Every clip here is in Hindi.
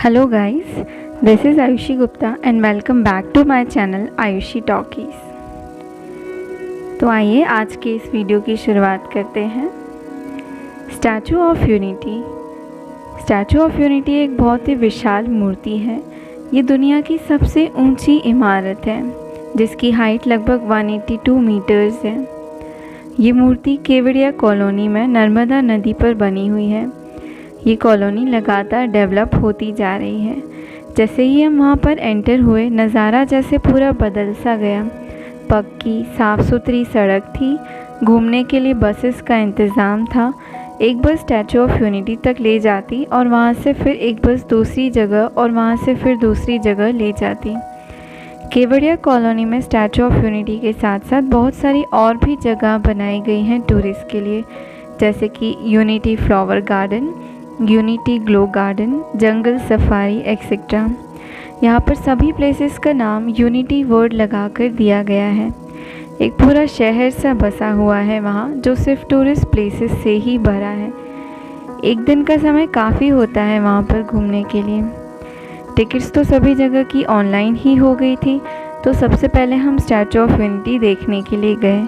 Hello guys, this is Ayushi Gupta and welcome back to my channel Ayushi Talkies। तो आइए आज के इस वीडियो की शुरुआत करते हैं। Statue of unity. Statue of unity एक बहुत ही विशाल मूर्ति है। ये दुनिया की सबसे ऊंची इमारत है जिसकी हाइट लगभग 182 मीटर्स है। ये मूर्ति केवड़िया कॉलोनी में नर्मदा नदी पर बनी हुई है। ये कॉलोनी लगातार डेवलप होती जा रही है। जैसे ही हम वहाँ पर एंटर हुए, नज़ारा जैसे पूरा बदल सा गया। पक्की साफ़ सुथरी सड़क थी, घूमने के लिए बसेस का इंतज़ाम था। एक बस स्टैचू ऑफ यूनिटी तक ले जाती और वहाँ से फिर एक बस दूसरी जगह और वहाँ से फिर दूसरी जगह ले जाती। केवड़िया कॉलोनी में स्टैचू ऑफ यूनिटी के साथ साथ बहुत सारी और भी जगह बनाई गई हैं टूरिस्ट के लिए, जैसे कि unity flower garden, unity glow garden, jungle safari etcetera. यहाँ पर सभी प्लेसेस का नाम यूनिटी वर्ड लगाकर दिया गया है। एक पूरा शहर सा बसा हुआ है वहाँ, जो सिर्फ टूरिस्ट प्लेसेस से ही भरा है। एक दिन का समय काफ़ी होता है वहाँ पर घूमने के लिए। टिकट्स तो सभी जगह की ऑनलाइन ही हो गई थी, तो सबसे पहले हम स्टैचू ऑफ यूनिटी देखने के लिए गए।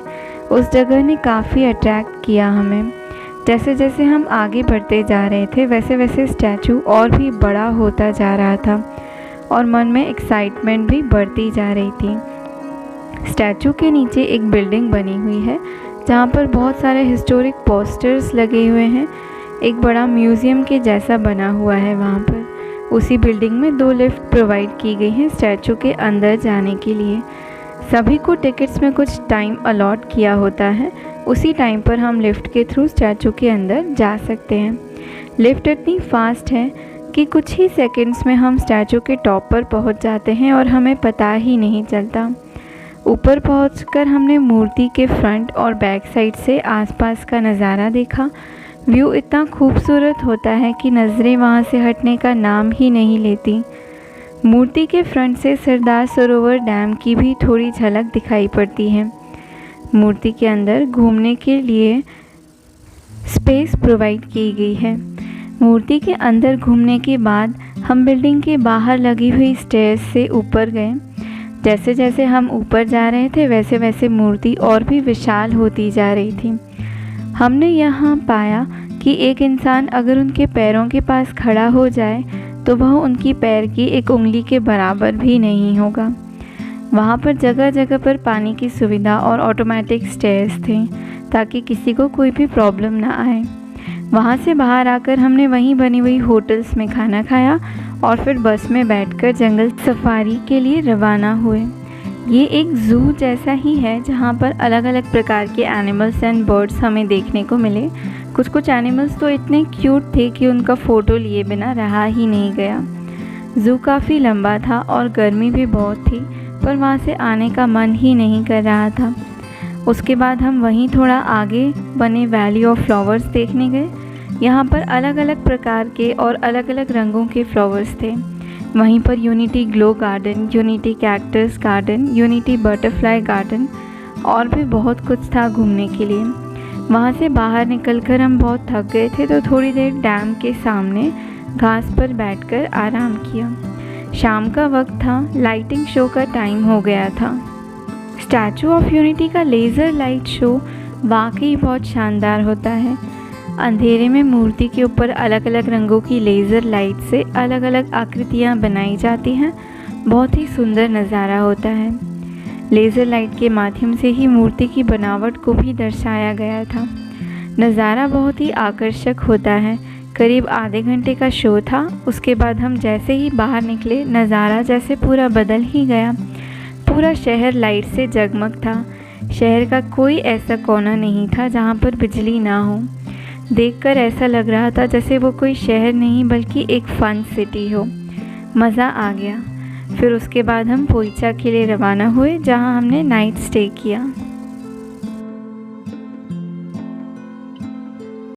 उस जगह ने काफ़ी अट्रैक्ट किया हमें। जैसे जैसे हम आगे बढ़ते जा रहे थे वैसे वैसे स्टैचू और भी बड़ा होता जा रहा था और मन में एक्साइटमेंट भी बढ़ती जा रही थी। स्टैचू के नीचे एक बिल्डिंग बनी हुई है जहाँ पर बहुत सारे हिस्टोरिक पोस्टर्स लगे हुए हैं। एक बड़ा म्यूज़ियम के जैसा बना हुआ है वहाँ पर। उसी बिल्डिंग में 2 लिफ्ट प्रोवाइड की गई हैं स्टैचू के अंदर जाने के लिए। सभी को टिकट्स में कुछ टाइम अलॉट किया होता है, उसी टाइम पर हम लिफ्ट के थ्रू स्टैचू के अंदर जा सकते हैं। लिफ्ट इतनी फास्ट है कि कुछ ही सेकंड्स में हम स्टैचू के टॉप पर पहुंच जाते हैं और हमें पता ही नहीं चलता। ऊपर पहुंचकर हमने मूर्ति के फ्रंट और बैक साइड से आसपास का नज़ारा देखा। व्यू इतना खूबसूरत होता है कि नज़रें वहां से हटने का नाम ही नहीं लेती। मूर्ति के फ्रंट से सरदार सरोवर डैम की भी थोड़ी झलक दिखाई पड़ती है। मूर्ति के अंदर घूमने के लिए स्पेस प्रोवाइड की गई है। मूर्ति के अंदर घूमने के बाद हम बिल्डिंग के बाहर लगी हुई स्टेयर्स से ऊपर गए। जैसे जैसे हम ऊपर जा रहे थे वैसे वैसे मूर्ति और भी विशाल होती जा रही थी। हमने यहाँ पाया कि एक इंसान अगर उनके पैरों के पास खड़ा हो जाए तो वह उनकी पैर की एक उंगली के बराबर भी नहीं होगा। वहाँ पर जगह जगह पर पानी की सुविधा और ऑटोमेटिक स्टेयर्स थे ताकि किसी को कोई भी प्रॉब्लम ना आए। वहाँ से बाहर आकर हमने वहीं बनी हुई होटल्स में खाना खाया और फिर बस में बैठकर जंगल सफारी के लिए रवाना हुए। ये एक ज़ू जैसा ही है जहाँ पर अलग अलग प्रकार के एनिमल्स एंड बर्ड्स हमें देखने को मिले। कुछ कुछ एनिमल्स तो इतने क्यूट थे कि उनका फ़ोटो लिए बिना रहा ही नहीं गया। ज़ू काफ़ी लंबा था और गर्मी भी बहुत थी, पर वहाँ से आने का मन ही नहीं कर रहा था। उसके बाद हम वहीं थोड़ा आगे बने वैली ऑफ फ्लावर्स देखने गए। यहाँ पर अलग अलग प्रकार के और अलग अलग रंगों के फ्लावर्स थे। वहीं पर unity glow garden, unity cactus garden, unity butterfly garden और भी बहुत कुछ था घूमने के लिए। वहाँ से बाहर निकलकर हम बहुत थक गए थे, तो थोड़ी देर डैम के सामने घास पर बैठकर आराम किया। शाम का वक्त था, लाइटिंग शो का टाइम हो गया था। स्टैचू ऑफ यूनिटी का लेज़र लाइट शो वाकई बहुत शानदार होता है। अंधेरे में मूर्ति के ऊपर अलग अलग रंगों की लेज़र लाइट से अलग अलग आकृतियाँ बनाई जाती हैं। बहुत ही सुंदर नज़ारा होता है। लेज़र लाइट के माध्यम से ही मूर्ति की बनावट को भी दर्शाया गया था। नज़ारा बहुत ही आकर्षक होता है। करीब आधे घंटे का शो था। उसके बाद हम जैसे ही बाहर निकले, नज़ारा जैसे पूरा बदल ही गया। पूरा शहर लाइट से जगमग था। शहर का कोई ऐसा कोना नहीं था जहाँ पर बिजली ना हो। देखकर ऐसा लग रहा था जैसे वो कोई शहर नहीं बल्कि एक फन सिटी हो। मज़ा आ गया। फिर उसके बाद हम पोइचा के लिए रवाना हुए, जहाँ हमने नाइट स्टे किया।